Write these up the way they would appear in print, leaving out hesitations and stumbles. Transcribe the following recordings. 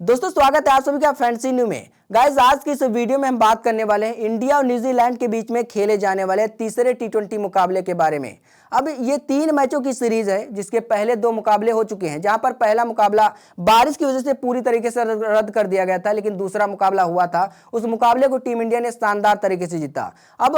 दोस्तों स्वागत है आप सभी का फैंसी न्यू में। गाइस आज की इस वीडियो में हम बात करने वाले हैं इंडिया और न्यूजीलैंड के बीच में खेले जाने वाले तीसरे टी20 मुकाबले के बारे में। अब ये 3 मैचों की सीरीज है जिसके पहले 2 मुकाबले हो चुके हैं, जहां पर पहला मुकाबला बारिश की वजह से पूरी तरीके से रद्द कर दिया गया था, लेकिन दूसरा मुकाबला हुआ था उस मुकाबले को टीम इंडिया ने शानदार तरीके से जीता। अब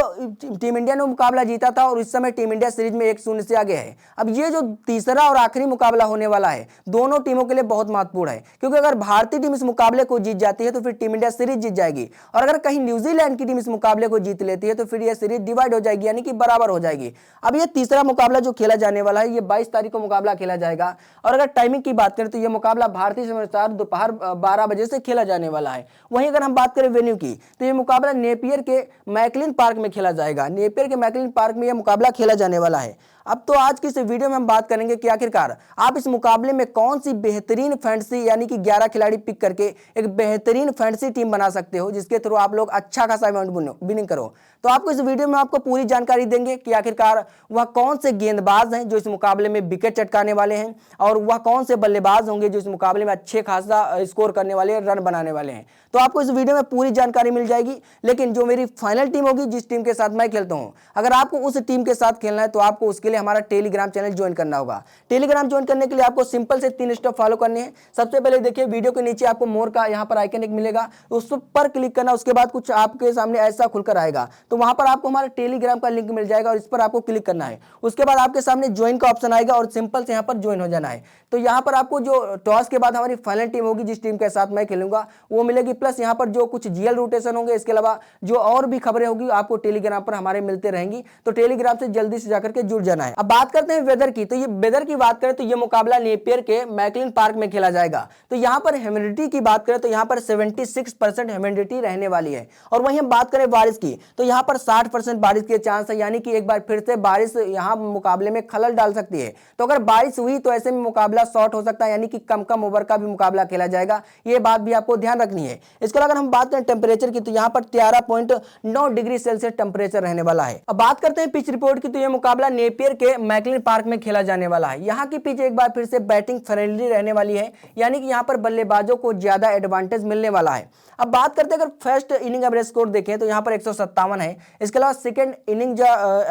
टीम इंडिया ने मुकाबला जीता था और इस समय टीम इंडिया सीरीज में 1-0 से आगे है। अब ये जो तीसरा और आखिरी मुकाबला होने वाला है दोनों टीमों के लिए बहुत महत्वपूर्ण है, क्योंकि अगर भारतीय टीम इस मुकाबले को जीत जाती है तो फिर टीम इंडिया सीरीज जीत जाएगी, और अगर कहीं न्यूजीलैंड की टीम इस मुकाबले को जीत लेती है तो फिर यह सीरीज डिवाइड हो जाएगी, यानी कि बराबर हो जाएगी। अब यह तीसरा मुकाबला जो खेला जाने वाला है ये 22 तारीख को मुकाबला खेला जाएगा, और अगर टाइमिंग की बात करें तो यह मुकाबला भारतीय समय अनुसार दोपहर 12 बजे से खेला जाने वाला है। वहीं अगर हम बात करें वेन्यू की तो यह मुकाबला नेपियर के मैकलिन पार्क में खेला जाएगा। नेपियर के मैकलिन पार्क में यह मुकाबला खेला जाने वाला है। अब तो आज की इस वीडियो में हम बात करेंगे कि आखिरकार आप इस मुकाबले में कौन सी बेहतरीन फैंटेसी यानी कि 11 खिलाड़ी पिक करके एक बेहतरीन फैंटेसी टीम बना सकते हो, जिसके थ्रू आप लोग अच्छा खासा अमाउंट विनिंग करो। तो आपको इस वीडियो में आपको पूरी जानकारी देंगे कि आखिरकार वह कौन से गेंदबाज हैं जो इस मुकाबले में विकेट चटकाने वाले हैं, और वह कौन से बल्लेबाज होंगे जो इस मुकाबले में अच्छे खासा स्कोर करने वाले, रन बनाने वाले हैं। तो आपको इस वीडियो में पूरी जानकारी मिल जाएगी। लेकिन जो मेरी फाइनल टीम होगी, जिस टीम के साथ मैं खेलता हूं, अगर आपको उस टीम के साथ खेलना है तो आपको उसके लिए हमारा टेलीग्राम चैनल ज्वाइन करना होगा। टेलीग्राम ज्वाइन करने के लिए आपको सिंपल से 3 स्टेप फॉलो करने हैं। सबसे पहले देखिए वीडियो के नीचे आपको मोर का यहाँ पर आइकन एक मिलेगा, उस पर क्लिक करना। उसके बाद कुछ आपके सामने ऐसा खुलकर आएगा, तो वहां पर आपको हमारा टेलीग्राम का लिंक मिल जाएगा और इस पर आपको क्लिक करना है। उसके बाद आपके सामने ज्वाइन का ऑप्शन आएगा और सिंपल से यहाँ पर ज्वाइन हो जाना है। तो यहाँ पर आपको जो टॉस के बाद हमारी फाइनल टीम होगी, जिस टीम के साथ मैं खेलूंगा, वो मिलेगी, प्लस यहाँ पर जो कुछ जीएल रोटेशन होंगे, इसके अलावा जो और भी खबरें होगी आपको टेलीग्राम पर हमारे मिलते रहेंगी। तो टेलीग्राम से जल्दी से जाकर के जुड़ जाना है। अब बात करते हैं वेदर की। तो ये वेदर की बात करें तो ये मुकाबला नेपियर के मैकलिन पार्क में खेला जाएगा। तो यहाँ पर ह्यूमिडिटी की बात करें तो यहाँ पर 76% ह्यूमिडिटी रहने वाली है। और वहीं हम बात करें बारिश की तो यहाँ पर 60% बारिश के चांस है, यानी कि एक बार फिर से बारिश यहाँ मुकाबले में खलल डाल सकती है। तो अगर बारिश हुई तो ऐसे में मुकाबला शॉर्ट हो सकता है, यानी कि कम कम ओवर का भी मुकाबला खेला जाएगा। ये बात भी आपको ध्यान रखनी है। इसके अलावा अगर हम बात करें टेम्परेचर की तो यहाँ पर 13.9 डिग्री सेल्सियस टेम्परेचर रहने वाला है। अब बात करते हैं पिच रिपोर्ट की तो यह मुकाबला नेपियर के मैकलिन पार्क में खेला जाने वाला है। यहाँ की पिच एक बार फिर से बैटिंग फ्रेंडली रहने वाली है, यानी कि यहाँ पर बल्लेबाजों को ज्यादा एडवांटेज मिलने वाला है। अब बात करते हैं अगर फर्स्ट इनिंग एवरेज स्कोर देखें तो यहाँ पर 157 है। इसके अलावा सेकंड इनिंग जो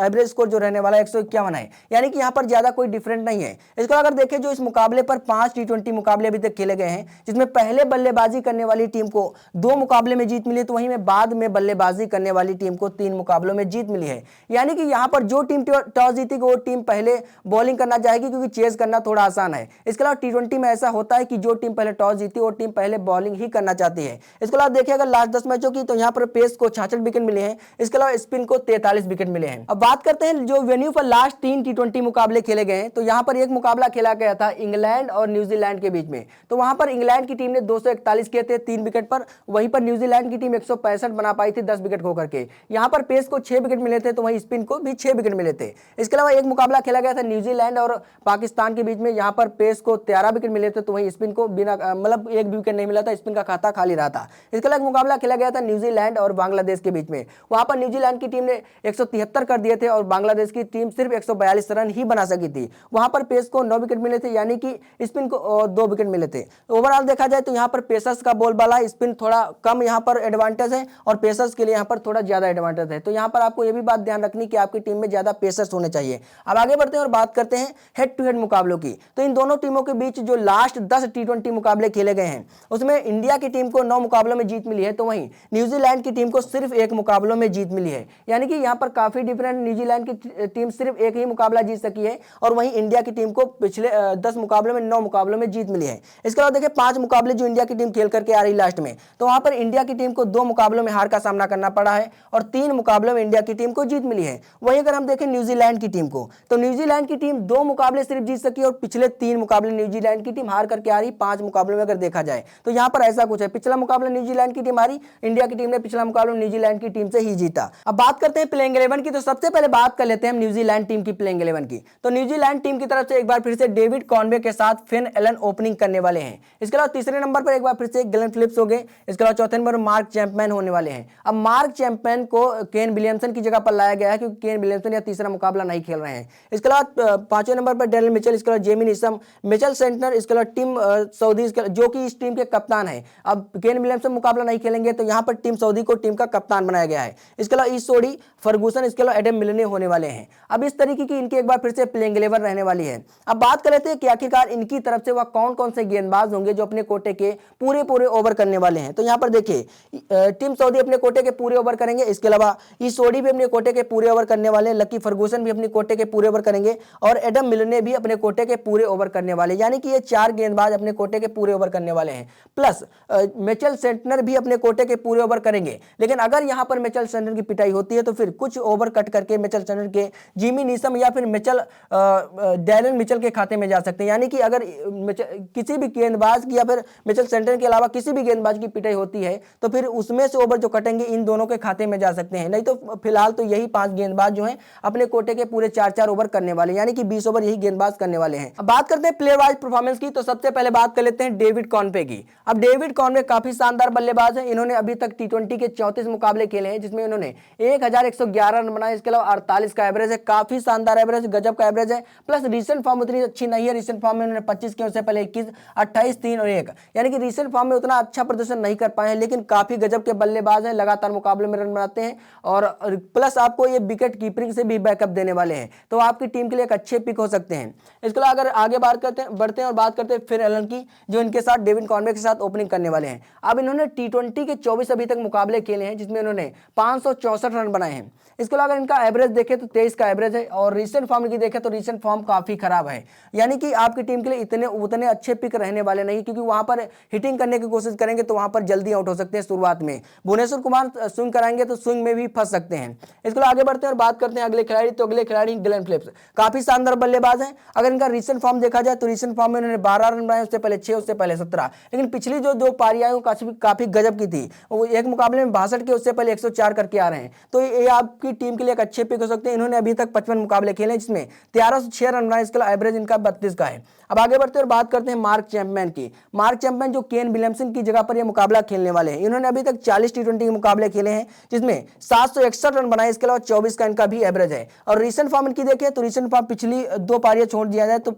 एवरेज स्कोर जो रहने वाला है 151 है, यानी कि यहाँ पर ज्यादा कोई डिफरेंट नहीं है। इसके अलावा अगर देखें जो इस मुकाबले पर 5 टी20 मुकाबले अभी तक खेले गए हैं, जिसमें पहले बल्लेबाजी करने वाली टीम को 2 मुकाबले में जीत मिली, तो वहीं में बाद में बल्लेबाजी करने वाली टीम को 3 मुकाबलों में जीत मिली है। यानी कि यहाँ पर जो टीम टॉस जीतेगी वो टीम पहले बॉलिंग करना चाहेगी, क्योंकि चेज करना थोड़ा आसान है। इसके अलावा टी20 में ऐसा होता है कि जो टीम पहले टॉस जीती वो टीम पहले बॉलिंग ही करना चाहती है। इसके अलावा देखिए अगर लास्ट 10 मैचों की तो यहाँ पर पेस को 66 विकेट मिले हैं। इसके अलावा स्पिन को 43 विकेट मिले हैं। अब बात करते हैं जो वेन्यू पर लास्ट 3 टी20 मुकाबले खेले गए हैं, तो यहाँ पर एक मुकाबला खेला गया था इंग्लैंड और न्यूजीलैंड के बीच में। तो वहां पर इंग्लैंड की टीम ने 241 किए थे 3 विकेट पर, वहीं पर न्यूजीलैंड की टीम 165 बना पाई थी 10 विकेट खो करके। यहाँ पर पेस को 6 विकेट मिले थे, तो वहीं स्पिन को भी 6 विकेट मिले थे। इसके अलावा एक मुकाबला खेला गया था न्यूजीलैंड और पाकिस्तान के बीच में, यहाँ पर पेस को 13 विकेट मिले थे, तो वहीं स्पिन को बिना मतलब एक भी विकेट नहीं मिला था, स्पिन का खाता खाली रहा था। इसके अलावा एक मुकाबला खेला गया था न्यूजीलैंड और बांग्लादेश के बीच में। वहां पर न्यूजीलैंड की टीम ने 173 कर दिए थे और बांग्लादेश की टीम सिर्फ 142 रन ही बना सकी थी। वहां पर पेस को 9 विकेट मिले थे, यानी कि स्पिन को 2 विकेट मिले थे। ओवरऑल देखा जाए तो यहाँ पर पेसर्स का बोलबाला, स्पिन थोड़ा कम यहाँ पर एडवांटेज है और पेसर्स के लिए यहाँ पर थोड़ा ज्यादा एडवांटेज है। तो यहाँ पर आपको ये भी बात ध्यान रखनी कि आपकी टीम में ज्यादा पेसर्स होने चाहिए। अब आगे बढ़ते हैं और बात करते हैं हेड टू हेड मुकाबलों की। तो इन दोनों टीमों के बीच जो लास्ट 10 टी20 मुकाबले खेले गए हैं, उसमें इंडिया की टीम को 9 मुकाबलों में जीत मिली है, तो वहीं न्यूजीलैंड की टीम को सिर्फ 1 मुकाबलों में जीत मिली है। यानी कि यहाँ पर काफी डिफरेंट, न्यूजीलैंड की टीम सिर्फ 1 ही मुकाबला जीत सकी है और वहीं इंडिया की टीम को पिछले 10 मुकाबलों में 9 मुकाबलों में जीत मिली है। इसके अलावा देखिए 5 मुकाबले जो इंडिया की टीम खेल करके आ रही लास्ट में, तो वहां पर इंडिया की टीम को 2 मुकाबलों में हार का सामना करना पड़ा है और 3 मुकाबलों में इंडिया की टीम को जीत मिली है। वहीं अगर हम देखें न्यूजीलैंड की टीम को, तो न्यूजीलैंड की टीम 2 मुकाबले सिर्फ जीत सकी और पिछले 3 मुकाबले न्यूजीलैंड की टीम हार करके आ रही 5 मुकाबलों में अगर देखा जाए। तो यहाँ पर ऐसा कुछ है, पिछला मुकाबला न्यूजीलैंड की टीम हारी, इंडिया की टीम ने पिछला मुकाबला न्यूजीलैंड की टीम से ही जीता। अब बात करते हैं प्लेइंग 11 की। तो सबसे पहले बात कर लेते हैं हम न्यूजीलैंड टीम की प्लेइंग 11 की। तो न्यूजीलैंड टीम की तरफ से एक बार फिर से डेविड कॉनवे के साथ फिन एलन ओपनिंग करने वाले हैं। इसके अलावा तीसरे नंबर पर एक बार फिर से ग्लेन फिलिप्स हो गए। इसके अलावा चौथे नंबर पर मार्क चैंपमैन होने वाले हैं। अब मार्क चैंपमैन को केन विलियमसन की जगह पर लाया गया है, क्योंकि केन विलियमसन यह तीसरा मुकाबला नहीं खेल रहे हैं। इसके अलावा 5वें नंबर पर डेरिल मिचेल, इसके अलावा जेमी नीशम, मिचेल सेंटनर, इसके अलावा टिम सऊदी जो कि इस टीम के कप्तान है। अब केन विलियमसन मुकाबला नहीं खेलेंगे तो यहाँ पर टिम सऊदी को टीम का कप्तान बनाया गया है। इसके अलावा ईसोडी, फर्गूसन, इसके अलावा एडम मिलने होने वाले हैं। अब इस तरीके की इनकी एक बार फिर से प्लेइंग 11 रहने वाली है। अब बात कर लेते हैं कि आखिरकार इनकी तरफ से वह कौन कौन से गेंदबाज होंगे जो अपने कोटे के पूरे ओवर करने वाले हैं। तो यहाँ पर देखिए टीम सऊदी अपने कोटे के पूरे ओवर करेंगे, इसके अलावा ईसोडी भी अपने कोटे के पूरे ओवर करने वाले, लकी फर्गूसन भी अपने कोटे के पूरे ओवर करेंगे और एडम मिलने भी अपने कोटे के पूरे ओवर करने वाले, यानी कि ये 4 गेंदबाज अपने कोटे के पूरे ओवर करने वाले हैं। प्लस मिचेल सेंटनर भी अपने कोटे के पूरे ओवर करेंगे। लेकिन अगर यहाँ पर मिचेल सेंटनर की पिटाई होती है तो फिर कुछ ओवर कट करके मिचेल सेंटनर के जिमी नीशम या फिर डेरिल मिचेल के खाते में जा सकते हैं। यानी कि अगर किसी भी गेंदबाज की या फिर मिचेल सेंटनर के अलावा किसी भी गेंदबाज की पिटाई होती है तो फिर उसमें से ओवर जो कटेंगे इन दोनों के खाते में जा सकते हैं। नहीं तो फिलहाल तो यही 5 गेंदबाज जो हैं अपने कोटे के पूरे 4 ओवर करने वाले, यानी कि 20 ओवर यही गेंदबाज करने वाले हैं। अब बात करते हैं प्लेयर वाइज परफॉर्मेंस की, तो सबसे पहले बात कर लेते हैं डेविड कॉनवे की। अब डेविड कॉनवे काफी शानदार बल्लेबाज है। इन्होंने अभी तक टी20 के 34 मुकाबले खेले हैं जिसमें इन्होंने 1111 रन बनाए, इसके अलावा 48 का एवरेज है, काफी शानदार एवरेज, गजब का एवरेज है। प्लस रिसेंट फॉर्म उतनी अच्छी नहीं है, रिसेंट फॉर्म में उन्होंने 25 के, उससे पहले 21, 28, 3 और 1, यानी कि रिसेंट फॉर्म में उतना अच्छा प्रदर्शन नहीं कर पाए हैं। लेकिन काफी गजब के बल्लेबाज हैं, लगातार मुकाबले में रन बनाते हैं और प्लस आपको ये विकेट कीपिंग से भी बैकअप देने वाले हैं, तो आपकी टीम के लिए एक अच्छे पिक हो सकते हैं। इसके अलावा अगर आगे बढ़ते हैं और बात करते हैं फिर एलन की, जो इनके साथ डेविड कॉनवे के साथ ओपनिंग करने वाले हैं। अब इन्होंने टी20 के 24 अभी तक मुकाबले खेले हैं जिसमें इन्होंने 564 रन बनाए हैं। इसके अलावा अगर इनका एवरेज देखें तो 23 का एवरेज है और रिसेंट फॉर्म की देखें तो रिसेंट फॉर्म काफी खराब है, यानी कि आपकी टीम के लिए उतने अच्छे पिक रहने वाले नहीं, क्योंकि वहां पर हिटिंग करने की कोशिश करेंगे तो वहां पर जल्दी आउट हो सकते हैं शुरुआत में। भुवनेश्वर कुमार स्विंग कराएंगे तो स्विंग में भी फंस सकते हैं। इसके अलावा आगे बढ़ते हैं और बात करते हैं अगले खिलाड़ी, तो अगले खिलाड़ी ग्लेन फिलिप्स, काफी शानदार बल्लेबाज हैं। अगर इनका रिसेंट फॉर्म देखा जाए तो रिसेंट फॉर्म में उन्होंने 12 रन बनाए, उससे पहले 6, उससे पहले 17, लेकिन पिछली जो 2 पारियां काफी गजब की थी। वो एक मुकाबले में 62 के, उससे पहले 104 करके आ रहे हैं, तो ये आपकी टीम के लिए एक अच्छे पिक हो सकते हैं। इन्होंने अभी तक 55 मुकाबले खेले जिसमें 1306 रन बनाए, इसके अलावा एवरेज इनका 32 का है। अब आगे बढ़ते हैं और बात करते हैं मार्क चैंपियन की। मार्क चैंपियन जो केन विलियमसन की जगह पर यह मुकाबला खेलने वाले हैं। इन्होंने अभी तक 40 टी20 के मुकाबले खेले हैं जिसमें 761 रन बनाए, इसके अलावा 24 का इनका भी एवरेज है। और रिसेंट फॉर्म इनकी देखें तो रिसेंट फॉर्म पिछली 2 पारियां छोड़ दिया जाए तो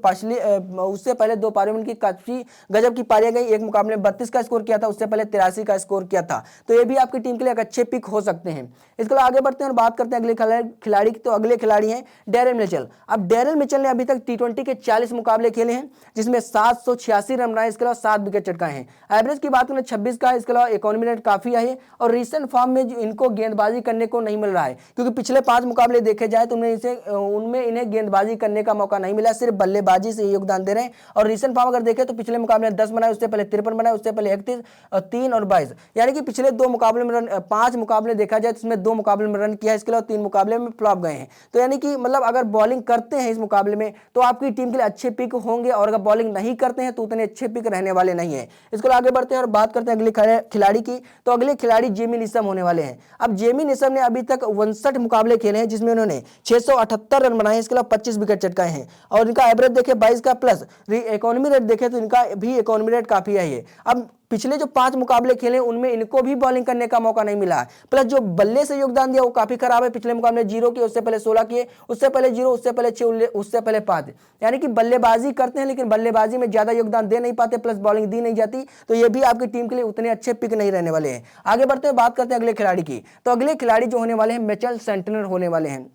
उससे पहले 2 पारियों में इनकी काफी गजब की पारियां गई। एक मुकाबले में 32 का स्कोर किया था, उससे पहले 83 का स्कोर किया था, तो ये भी आपकी टीम के लिए एक अच्छे पिक हो सकते हैं। इसके अलावा आगे बढ़ते हैं और बात करते हैं अगले खिलाड़ी की, तो अगले खिलाड़ी हैं डेरिल मिचेल। अब डेरिल मिचेल ने अभी तक टी20 के 40 मुकाबले खेले हैं जिसमें 786 रन बनाए, इसके अलावा 7 विकेट चटकाए हैं। एवरेज की बात करें 26 का है, इसके अलावा इकोनॉमी रेट काफी है और रिसेंट फॉर्म में इनको गेंदबाजी करने को नहीं मिल रहा है, क्योंकि पिछले 5 मुकाबले देखे जाए तो उनमें इन्हें गेंदबाजी करने का मौका नहीं मिला, सिर्फ बल्लेबाजी से योगदान दे रहे हैं। और रिसेंट फॉर्म अगर देखें तो पिछले मुकाबले में 10 बनाए, उससे पहले 53 बनाए, उससे पहले 31, 3 और 22, यानी कि पिछले 2 मुकाबले में 5 मुकाबले देखा जाए तो इसमें 2 मुकाबले में रन किया, इसके अलावा 3 मुकाबले में फ्लॉप गए हैं। तो यानी कि मतलब अगर बॉलिंग करते हैं इस मुकाबले में तो आपकी टीम के लिए अच्छे पिक होंगे, और अगर बॉलिंग नहीं करते हैं तो उतने अच्छे पिक रहने वाले नहीं है। इसके आगे बढ़ते हैं और बात करते हैं अगले खिलाड़ी की, तो अगले खिलाड़ी जेमी नीशम होने वाले हैं। अब जेमी नीशम ने अभी तक 59 मुकाबले खेले हैं जिसमें उन्होंने 678 रन बनाए, इसके अलावा 25 विकेट चटकाए हैं और इनका एवरेज देखें 22 का, प्लस इकोनॉमी रेट देखें तो इनका भी इकोनॉमी रेट काफी है। अब पिछले जो 5 मुकाबले खेले उनमें इनको भी बॉलिंग करने का मौका नहीं मिला, प्लस जो बल्ले से योगदान दिया वो काफी खराब है। पिछले मुकाबले 0 किए, उससे पहले 16 किए, उससे पहले 0, उससे पहले 6, उससे पहले 5, यानी कि बल्लेबाजी करते हैं लेकिन बल्लेबाजी में ज्यादा योगदान दे नहीं पाते, प्लस बॉलिंग दी नहीं जाती, तो ये भी आपकी टीम के लिए उतने अच्छे पिक नहीं रहने वाले हैं। आगे बढ़ते हैं, बात करते हैं अगले खिलाड़ी की, तो अगले खिलाड़ी जो होने वाले हैं मिचेल सेंटनर होने वाले हैं।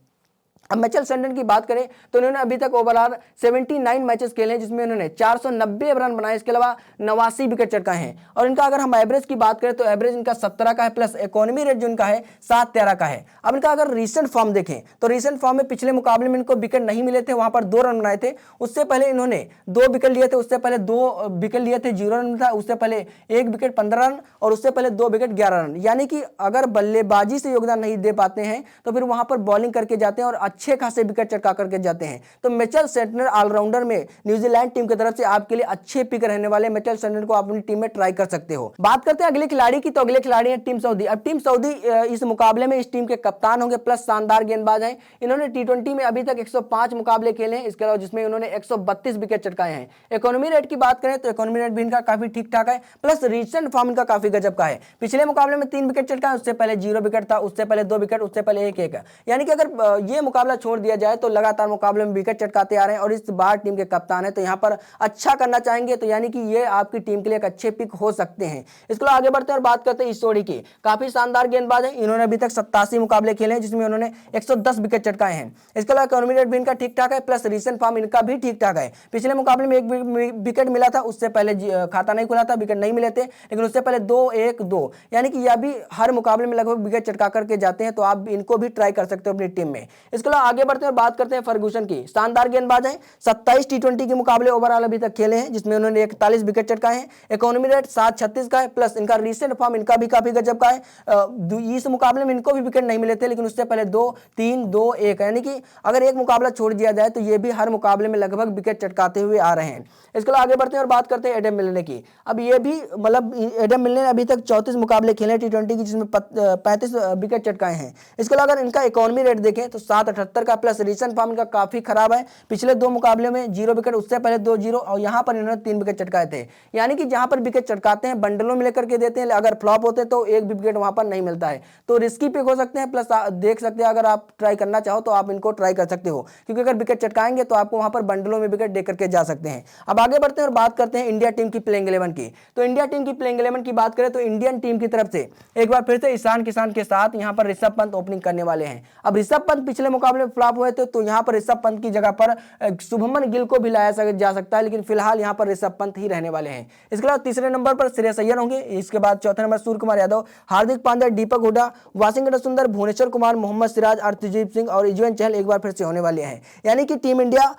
अब मिचेल सेंटनर की बात करें तो इन्होंने अभी तक ओवरऑल 79 मैचेस खेले हैं जिसमें इन्होंने 490 रन बनाए, इसके अलावा 89 विकेट चटकाए हैं। और इनका अगर हम एवरेज की बात करें तो एवरेज इनका 17 का है, प्लस इकोनॉमी रेट जो इनका है 713 का है। अब इनका अगर रिसेंट फॉर्म देखें तो रिसेंट फॉर्म में पिछले मुकाबले में इनको विकेट नहीं मिले थे, वहां पर 2 रन बनाए थे, उससे पहले इन्होंने 2 विकेट लिए थे, उससे पहले 2 विकेट लिए थे 0 रन था, उससे पहले 1 विकेट 15 रन और उससे पहले 2 विकेट 11 रन। यानी कि अगर बल्लेबाजी से योगदान नहीं दे पाते हैं तो फिर वहां पर बॉलिंग करके जाते हैं और अच्छे खासे विकेट चटका करके जाते हैं। तो मिचेल सेंटनर ऑलराउंडर में न्यूजीलैंड टीम की तरफ से आपके लिए अच्छे पिक रहने वाले मिचेल सेंटनर को अपनी टीम में ट्राई कर सकते हो। बात करते हैं अगले खिलाड़ी की, तो अगले खिलाड़ी है टीम सऊदी। अब टीम सऊदी इस मुकाबले में इस टीम के कप्तान होंगे, प्लस शानदार गेंदबाज हैं। इन्होंने टी20 में अभी तक 105 मुकाबले खेले हैं, इसके अलावा जिसमें उन्होंने 132 विकेट चटकाए हैं। इकोनॉमी रेट की बात करें तो इकोनॉमी रेट भी इनका काफी ठीक ठाक है, प्लस रिसेंट फॉर्म इनका काफी गजब का है। पिछले मुकाबले में 3 विकेट चटकाए, उससे पहले 0 विकेट था, उससे पहले 2 विकेट, उससे पहले 1-1, यानी कि अगर ये मुकाबला मुकाबला छोड़ दिया जाए तो लगातार मुकाबले में विकेट चटकाते आ रहे हैं और इस बार टीम के कप्तान है तो यहाँ पर अच्छा करना चाहेंगे, तो यानी कि ये आपकी टीम के लिए एक अच्छे पिक हो सकते हैं। इसके अलावा आगे बढ़ते हैं और बात करते हैं ईश्वरी की। काफी शानदार गेंदबाज है, इन्होंने अभी तक 87 मुकाबले खेले हैं जिसमें उन्होंने 110 विकेट चटकाए हैं। इसके अलावा इकोनॉमी रेट भी इनका ठीक ठाक है, प्लस रीसेंट फॉर्म इनका भी ठीक ठाक है। पिछले मुकाबले में 1 विकेट मिला था, उससे पहले खाता नहीं खुला था, विकेट नहीं मिले थे, लेकिन उससे पहले 2-1-2, यानी कि यह भी हर मुकाबले में लगभग विकेट चटका करके जाते हैं, तो आप इनको भी ट्राई कर सकते हो अपनी टीम में। इसके अलावा आगे बढ़ते हैं और बात करते हैं फर्गूसन की। शानदार गेंदबाज है, 27 टी20 के मुकाबले ओवरऑल अभी तक खेले हैं जिसमें उन्होंने 41 विकेट चटकाए हैं। इकोनॉमी रेट 7.36 का है, प्लस इनका रीसेंट फॉर्म इनका भी काफी गजब का है। इस मुकाबले में इनको भी विकेट नहीं मिले थे, लेकिन उससे पहले 2-3-2-1, यानी कि अगर एक मुकाबला छोड़ दिया जाए तो ये भी हर मुकाबले में लगभग विकेट चटकाते हुए आ रहे हैं। इसके अलावा आगे बढ़ते हैं और बात करते हैं एडम मिलने की। अब ये भी मतलब एडम मिलने ने अभी तक 34 मुकाबले खेले टी20 की जिसमें 35 विकेट चटकाए हैं। इसके अलावा अगर इनका इकोनॉमी रेट देखें तो 7.78 का, प्लस रीसेंट फॉर्म इनका काफी खराब है। पिछले 2 मुकाबले में 0 विकेट, उससे पहले 2-0 और यहाँ पर इन्होंने 3 विकेट चटकाए थे। यानी कि जहां पर विकेट चटकाते हैं बंडलों में लेकर के देते हैं, अगर फ्लॉप होते तो एक भी विकेट वहां पर नहीं मिलता है, तो रिस्की पिक हो सकते हैं। प्लस देख सकते हैं, अगर आप ट्राई करना चाहो तो आप इनको ट्राई कर सकते हो, क्योंकि अगर विकेट चटकाएंगे तो आपको वहां पर बंडलों में विकेट दे करके जा सकते हैं। अब आगे बढ़ते हैं और बात करते हैं इंडिया टीम की प्लेइंग 11 की। तो इंडिया टीम की प्लेइंग 11 की बात करें तो इंडियन टीम की तरफ से एक बार फिर से ईशान किशन के साथ यहां पर ऋषभ पंत ओपनिंग करने वाले हैं। अब ऋषभ पंत पिछले मुकाबले में फ्लॉप हुए थे, तो यहां पर ऋषभ पंत की जगह पर शुभमन गिल को भी लाया जा सकता है, लेकिन फिलहाल यहां पर ऋषभ पंत ही रहने वाले हैं। इसके अलावा तीसरे नंबर पर श्रेयस अय्यर होंगे, इसके बाद चौथे नंबर सूर्य कुमार यादव, हार्दिक पांड्या, दीपक हुडा, वाशिंगटन सुंदर, भुवनेश्वर कुमार, मोहम्मद सिराज, अर्शदीप सिंह और युजवेंद्र चहल एक बार फिर से होने वाले हैं। यानी कि टीम इंडिया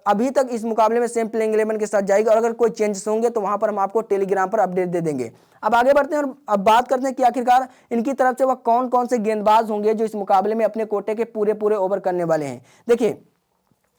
अभी तक इस मुकाबले में सेम प्लेइंग 11 के साथ जाएगी और अगर कोई चेंजेस होंगे तो वहां पर हम आपको टेलीग्राम पर अपडेट दे देंगे। अब आगे बढ़ते हैं और अब बात करते हैं कि आखिरकार इनकी तरफ से वह कौन कौन से गेंदबाज होंगे जो इस मुकाबले में अपने कोटे के पूरे ओवर करने वाले हैं। देखिए,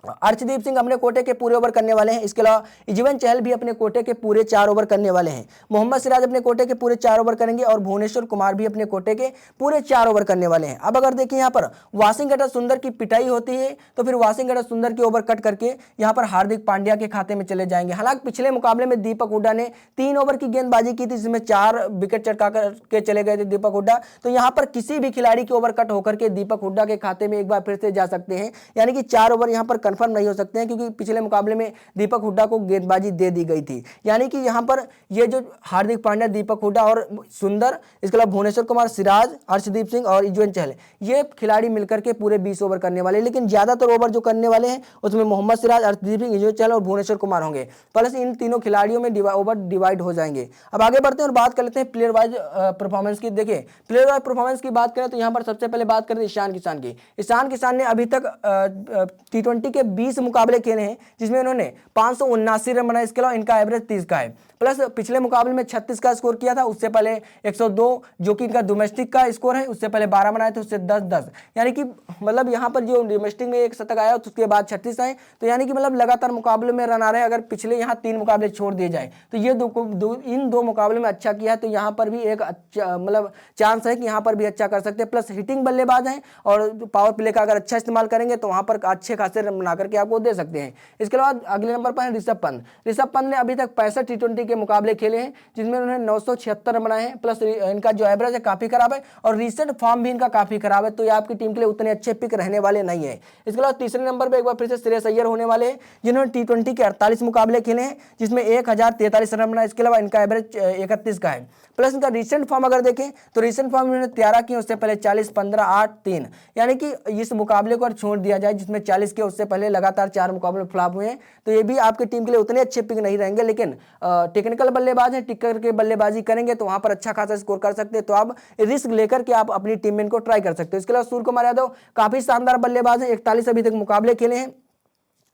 अर्शदीप सिंह अपने कोटे के पूरे ओवर करने वाले हैं। इसके अलावा युजवेंद्र चहल भी अपने कोटे के पूरे 4 ओवर करने वाले हैं। मोहम्मद सिराज अपने कोटे के पूरे 4 ओवर करेंगे और भुवनेश्वर कुमार भी अपने कोटे के पूरे 4 ओवर करने वाले हैं। अब अगर देखिए यहाँ पर वाशिंगटन सुंदर की पिटाई होती है तो फिर वाशिंगटन सुंदर के ओवर कट करके यहाँ पर हार्दिक पांड्या के खाते में चले जाएंगे। हालांकि पिछले मुकाबले में दीपक हुड्डा ने 3 ओवर की गेंदबाजी की थी जिसमें 4 विकेट चटका करके चले गए थे दीपक हुड्डा, तो यहाँ पर किसी भी खिलाड़ी के ओवर कट होकर के दीपक हुड्डा के खाते में एक बार फिर से जा सकते हैं। यानी कि 4 ओवर यहाँ पर कंफर्म नहीं हो सकते हैं, क्योंकि पिछले मुकाबले में दीपक हुड्डा को गेंदबाजी दे दी गई थी। यानी कि यहां पर ये जो हार्दिक पांड्या, दीपक हुड्डा और सुंदर, इसके अलावा भुवनेश्वर कुमार, सिराज, अर्शदीप सिंह और युजवेंद्र चहल, ये खिलाड़ी मिलकर के पूरे 20 ओवर करने वाले, लेकिन ज्यादातर ओवर जो करने वाले हैं उसमें मोहम्मद सिराज, अर्शदीप सिंह, युजवेंद्र चहल और भुवनेश्वर कुमार होंगे। प्लस इन तीनों खिलाड़ियों में ओवर डिवाइड हो जाएंगे। अब आगे बढ़ते हैं और बात कर लेते हैं प्लेयर वाइज परफॉर्मेंस की। देखिए, प्लेयर वाइज परफॉर्मेंस की बात करें तो यहाँ पर सबसे पहले बात करें ईशान किशन की। ईशान किशन ने अभी तक टी20 के 20 मुकाबले खेले हैं जिसमें उन्होंने 579 रन बनाए। इसके अलावा इनका एवरेज 30 का है, प्लस पिछले मुकाबले में 36 का स्कोर किया था, उससे पहले 102 जो कि इनका डोमेस्टिक का स्कोर है, उससे पहले 12 बनाए थे, उससे 10-10, यानी कि मतलब यहाँ पर जो डोमेस्टिक में 1 शतक आया उसके बाद 36 आए, तो यानी कि मतलब लगातार मुकाबले में रन आ रहे हैं। अगर पिछले यहाँ 3 मुकाबले छोड़ दिए जाए तो ये इन 2 मुकाबले में अच्छा किया, तो यहाँ पर भी एक अच्छा मतलब चांस है कि यहाँ पर भी अच्छा कर सकते हैं। प्लस हिटिंग बल्लेबाज हैं और पावर प्ले का अगर अच्छा इस्तेमाल करेंगे तो वहाँ पर अच्छे खासे रन बना करके आपको दे सकते हैं। इसके बाद अगले नंबर पर है ऋषभ पंत। ऋषभ पंत ने अभी तक 65 टी20 के मुकाबले खेले हैं जिसमें उन्होंने 976 रन बनाए हैं। प्लस इनका जो एवरेज है काफी खराब है और रीसेंट फॉर्म भी इनका काफी खराब है, तो ये आपकी टीम के लिए उतने अच्छे पिक रहने वाले नहीं है। इसके बाद तीसरे नंबर पर एक बार फिर से श्रेयस अय्यर होने वाले हैं जिन्होंने टी20 के 48 मुकाबले खेले हैं जिसमें 1043 रन बनाए। इसके अलावा इनका एवरेज 31 का है। प्लस इनका रीसेंट फॉर्म अगर देखें तो रीसेंट फॉर्म इन्होंने 13 किए, उससे पहले 40, 15, 8, 3, यानी कि इस मुकाबले को अगर छोड़ दिया जाए जिसमें 40 के, उससे पहले लगातार 4 मुकाबले फ्लॉप हुए हैं, तो ये भी आपकी टीम के लिए उतने अच्छे पिक नहीं रहेंगे। लेकिन टेक्निकल बल्लेबाज हैं, टिक करके बल्लेबाजी करेंगे तो वहां पर अच्छा खासा स्कोर कर सकते हैं, तो आप रिस्क लेकर के आप अपनी टीम में इनको ट्राई कर सकते हो। इसके अलावा सूर्य कुमार यादव काफी शानदार बल्लेबाज हैं, 41 अभी तक मुकाबले खेले हैं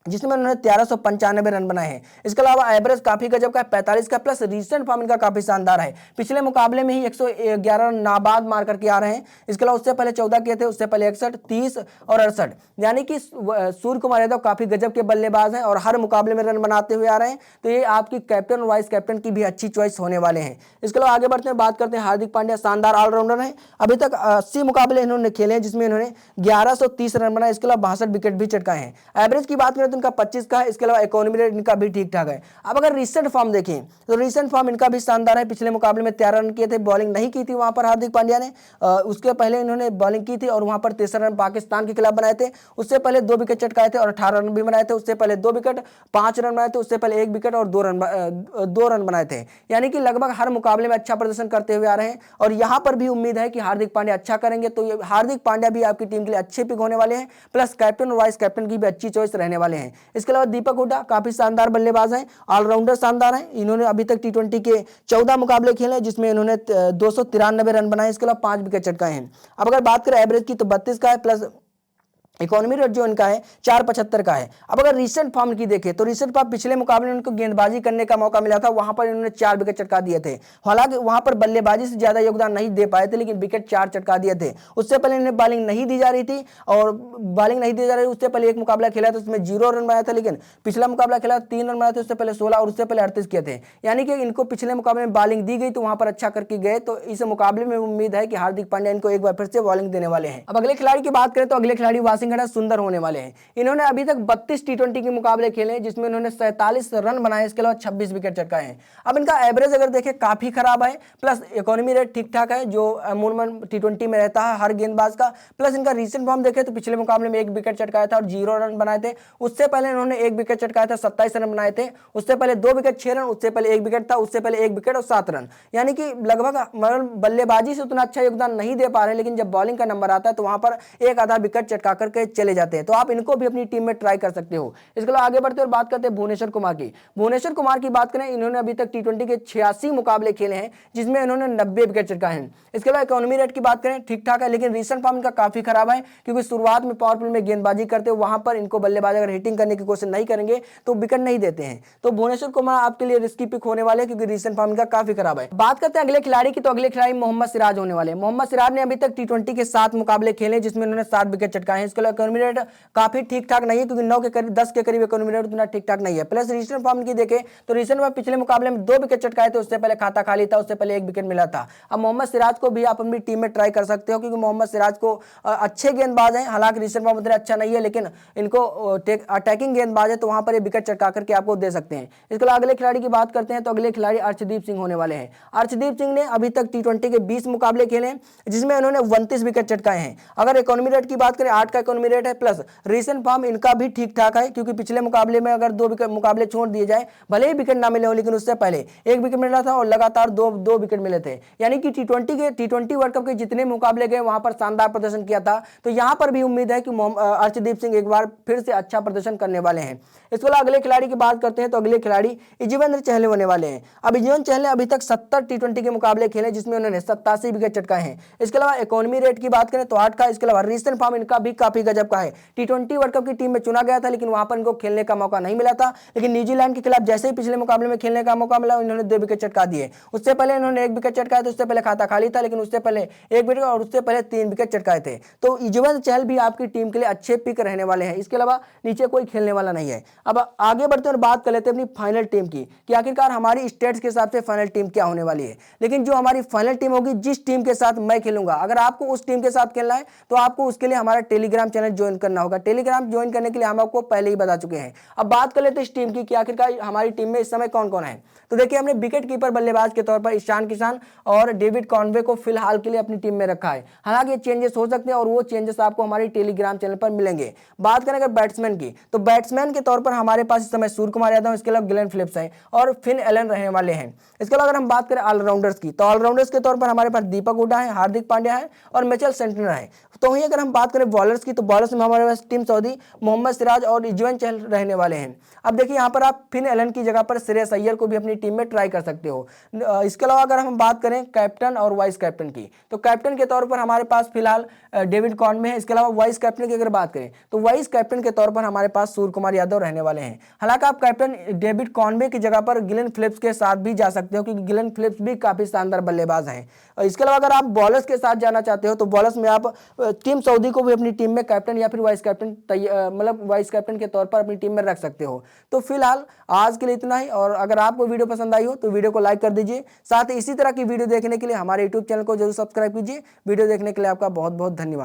जिसमें उन्होंने 1395 रन बनाए हैं। इसके अलावा एवरेज काफी गजब का है, 45 का, प्लस रीसेंट फॉर्म इनका काफी शानदार है। पिछले मुकाबले में ही 111 रन नाबाद मार करके आ रहे हैं। इसके अलावा उससे पहले 14 किए थे, उससे पहले 61, 30 और 68, यानी कि सूर्य कुमार यादव काफी गजब के बल्लेबाज हैं और हर मुकाबले में रन बनाते हुए आ रहे हैं, तो ये आपकी कैप्टन और वाइस कैप्टन की भी अच्छी चॉइस होने वाले हैं। इसके अलावा आगे बढ़ते हैं, बात करते हैं हार्दिक पांड्या। शानदार ऑलराउंडर है, अभी तक 80 मुकाबले इन्होंने खेले हैं जिसमें इन्होंने 1130 रन बनाए। इसके अलावा 62 विकेट भी चटकाए हैं। एवरेज की बात करें करें तो इनका 25 का है। इसके अलावा इकोनॉमी रेट इनका भी ठीक ठाक है। अब अगर रिसेंट फॉर्म देखें तो रिसेंट फॉर्म इनका भी शानदार है। पिछले मुकाबले में 13 रन किए थे, बॉलिंग नहीं की थी वहां पर हार्दिक पांड्या ने। उसके पहले इन्होंने बॉलिंग की थी और वहां पर 63 रन पाकिस्तान के खिलाफ बनाए थे। उससे पहले 2 विकेट चटकाए थे और 18 रन भी बनाए थे। उससे पहले 2 विकेट, 5 रन बनाए थे। उससे पहले 1 विकेट और 2 रन बनाए थे। यानी कि लगभग हर मुकाबले में अच्छा प्रदर्शन करते हुए आ रहे हैं और यहां पर भी उम्मीद है कि हार्दिक पांड्या अच्छा करेंगे। तो हार्दिक पांड्या भी आपकी टीम के लिए अच्छे पिक होने वाले हैं, प्लस कैप्टन और वाइस कैप्टन की भी अच्छी चॉइस रहने वाले हैं। इसके अलावा दीपक हुड्डा काफी शानदार बल्लेबाज हैं, ऑलराउंडर शानदार हैं। इन्होंने अभी तक टी20 के 14 मुकाबले खेले जिसमें इन्होंने 293 रन बनाए। इसके अलावा 5 विकेट चटकाए हैं। अब अगर बात करें एवरेज की तो 32 का है, प्लस इकोनॉमी रेट जो इनका है 4.75 का है। अब अगर रिसेंट फॉर्म की देखें तो रिसेंट फॉर्म पिछले मुकाबले में उनको गेंदबाजी करने का मौका मिला था, वहां पर इन्होंने 4 विकेट चटका दिए थे। हालांकि वहां पर बल्लेबाजी से ज्यादा योगदान नहीं दे पाए थे, लेकिन विकेट 4 चटका दिए थे। उससे पहले इन्हें बॉलिंग नहीं दी जा रही थी और बॉलिंग नहीं दी जा रही, उससे पहले एक मुकाबला खेला था उसमें 0 रन बनाया था, लेकिन पिछला मुकाबला खेला 3 रन बनाए थे, उससे पहले 16 और उससे पहले 38 किए थे। यानी कि इनको पिछले मुकाबले में बॉलिंग दी गई तो वहां पर अच्छा करके गए। तो इस मुकाबले में उम्मीद है कि हार्दिक पांड्या इनको एक बार फिर से बॉलिंग देने वाले हैं। अब अगले खिलाड़ी की बात करें तो अगले खिलाड़ी वाशिंगटन सुंदर होने वाले हैं। इन्होंने अभी तक 32 टी20 के मुकाबले खेले हैं जिसमें इन्होंने 47 रन बनाए। इसके अलावा 26 विकेट चटकाए हैं। अब इनका एवरेज अगर देखें काफी खराब है, प्लस इकोनॉमी रेट ठीक ठाक है जो अमूमन टी20 में रहता है हर गेंदबाज का। प्लस इनका रीसेंट फॉर्म देखें तो पिछले मुकाबले में 1 विकेट चटकाया था और 0 रन बनाए थे। उससे पहले इन्होंने 1 विकेट चटकाया था, 27 रन बनाए थे। उससे पहले 2 विकेट 6 रन, उससे पहले 1 विकेट था, उससे पहले 1 विकेट और 7 रन। यानी कि लगभग बल्लेबाजी से उतना अच्छा योगदान नहीं दे पा रहे, लेकिन जब बॉलिंग का नंबर आता है तो वहां पर एक आधा विकेट चटका करके चले जाते हैं। तो आप इनको भी अपनी टीम में ट्राई कर सकते हो। इसके अलावा आगे बढ़ते और बात करते हैं भुवनेश्वर कुमार की। भुवनेश्वर कुमार की बात करें, इन्होंने अभी तक टी20 के 86 मुकाबले खेले हैं जिसमें इन्होंने 90 विकेट चटकाए हैं। इसके अलावा इकोनॉमी रेट की बात करें ठीक ठाक है, लेकिन रिसेंट फॉर्म इनका काफी खराब है क्योंकि शुरुआत में पावर प्ले में गेंदबाजी करते हो वहां पर इनको बल्लेबाज अगर हिटिंग करने की कोशिश नहीं करेंगे तो विकेट नहीं देते हैं। तो भुवनेश्वर कुमार आपके लिए रिस्की पिक होने वाले क्योंकि रिसेंट फॉर्म इनका काफी खराब है। बात करते हैं अगले खिलाड़ी की, तो अगले खिलाड़ी मोहम्मद सिराज होने वाले। मोहम्मद सिराज ने अभी तक टी20 के 7 मुकाबले खेले जिसमें उन्होंने 7 विकेट चटकाए हैं। इसके अलावा इकोनॉमी रेट काफी ठीक ठाक नहीं है क्योंकि 9 के करीब 10 के करीब इकोनॉमी रेट उतना ठीक ठाक नहीं है। प्लस रिसेंट फॉर्म की देखें तो रिसेंट में पिछले मुकाबले में 2 विकेट चटकाए थे, उससे पहले खाता खाली था, उससे पहले 1 विकेट मिला था। अब मोहम्मद सिराज को भी आप अपनी टीम में ट्राई कर सकते हो क्योंकि मोहम्मद सिराज को अच्छे गेंदबाज हैं। हालांकि रिसेंट फॉर्म उतना अच्छा नहीं है, लेकिन इनको अटैकिंग गेंदबाज है तो वहां पर ये विकेट चटका करके आपको दे सकते हैं। इसके अलावा अगले खिलाड़ी की बात करते हैं तो अगले खिलाड़ी अर्शदीप सिंह होने वाले हैं। अर्शदीप सिंह ने अभी तक टी20 के 20 मुकाबले खेले जिसमें उन्होंने 29 विकेट चटकाए हैं। अगर इकोनॉमी रेट की बात करें 8 का इकोनॉमी रेट है, प्लस रिसेंट फॉर्म इनका भी ठीक ठाक है क्योंकि पिछले मुकाबले में अगर 2 विकेट मुकाबले छोड़ दिए जाए, भले ही विकेट ना मिले हो, लेकिन उससे पहले 1 विकेट मिला था और लगातार दो विकेट मिले थे। यानी कि टी20 वर्ल्ड कप के जितने मुकाबले गए वहां पर शानदार प्रदर्शन किया था। तो यहां पर भी उम्मीद है कि अर्शदीप सिंह एक बार फिर से अच्छा प्रदर्शन करने वाले हैं। इसके अलावा अगले खिलाड़ी की बात करते हैं तो अगले खिलाड़ी युजवेंद्र चहल होने वाले हैं। अब युजवेंद्र चहल ने अभी तक 70 टी20 के मुकाबले खेले जिसमें उन्होंने 87 विकेट चटकाए हैं। इसके अलावा इकोनॉमी रेट की बात करें तो 8 का। इसके अलावा रिसेंट फॉर्म इनका भी काफी गजब का है। टी20 वर्ल्ड कप की टीम में चुना गया था लेकिन वहां पर इनको खेलने का मौका नहीं मिला था, लेकिन न्यूजीलैंड के खिलाफ जैसे ही पिछले मुकाबले में खेलने का मौका मिला इन्होंने 2 विकेट चटका दिए। उससे पहले इन्होंने 1 विकेट चटकाया था, उससे पहले खाता खाली था, लेकिन उससे पहले 1 विकेट और उससे पहले 3 विकेट चटकाए थे। तो युजवेंद्र चहल भी आपकी टीम के लिए अच्छे पिक रहने वाले हैं। इसके अलावा नीचे कोई खेलने वाला नहीं है। अब आगे बढ़ते और बात कर लेते हैं अपनी फाइनल टीम की कि आखिरकार हमारी स्टेट्स के हिसाब से फाइनल टीम क्या होने वाली है। लेकिन जो हमारी फाइनल टीम होगी, जिस टीम के साथ मैं खेलूंगा, अगर आपको उस टीम के साथ खेलना है तो आपको उसके लिए हमारा टेलीग्राम चैनल ज्वाइन करना होगा। टेलीग्राम ज्वाइन करने के लिए हम आपको पहले ही बता चुके हैं। अब बात कर लेते हैं इस टीम की कि आखिरकार हमारी टीम में इस समय कौन कौन है। तो देखिए, हमने विकेट कीपर बल्लेबाज के तौर पर ईशान किशन और डेविड कॉनवे को फिलहाल के लिए अपनी टीम में रखा है। हालांकि ये चेंजेस हो सकते हैं और वो चेंजेस आपको हमारे टेलीग्राम चैनल पर मिलेंगे। बात करें अगर बैट्समैन की, तो बैट्समैन के तौर पर हमारे पास इस समय सूर्य कुमार यादव, इसके अलावा ग्लेन फिलिप्स है और फिन एलन रहने वाले हैं। इसके अलावा अगर हम बात करें ऑलराउंडर्स की, तो ऑलराउंडर्स के तौर पर हमारे पास दीपक हुड्डा है, हार्दिक पांड्या है और मिचेल सेंटनर है। तो वहीं अगर हम बात करें बॉलर्स की, तो बॉलर्स में हमारे पास टिम सऊदी, मोहम्मद सिराज और युजवेंद्र चहल रहने वाले हैं। अब देखिए, यहाँ पर आप फिन एलन की जगह पर श्रेयस अय्यर को भी अपनी टीम में ट्राई कर सकते हो। इसके अलावा अगर हम बात करें कैप्टन और वाइस कैप्टन की, तो कैप्टन के तौर पर हमारे पास फिलहाल डेविड कॉनवे है। इसके अलावा वाइस कैप्टन की अगर बात करें तो वाइस कैप्टन के तौर पर हमारे पास सूर्य कुमार यादव रहने वाले हैं। हालांकि आप कैप्टन डेविड कॉनवे की जगह पर ग्लेन फिलिप्स के साथ भी जा सकते हो क्योंकि ग्लेन फिलिप्स भी काफी शानदार बल्लेबाज हैं। इसके अलावा अगर आप बॉलर्स के साथ जाना चाहते हो तो बॉलर्स में आप टीम सऊदी को भी अपनी टीम में कैप्टन या फिर वाइस कैप्टन मतलब वाइस कैप्टन के तौर पर अपनी टीम में रख सकते हो। तो फिलहाल आज के लिए इतना ही, और अगर आपको वीडियो पसंद आई हो तो वीडियो को लाइक कर दीजिए। साथ ही इसी तरह की वीडियो देखने के लिए हमारे यूट्यूब चैनल को जरूर सब्सक्राइब कीजिए। वीडियो देखने के लिए आपका बहुत बहुत धन्यवाद।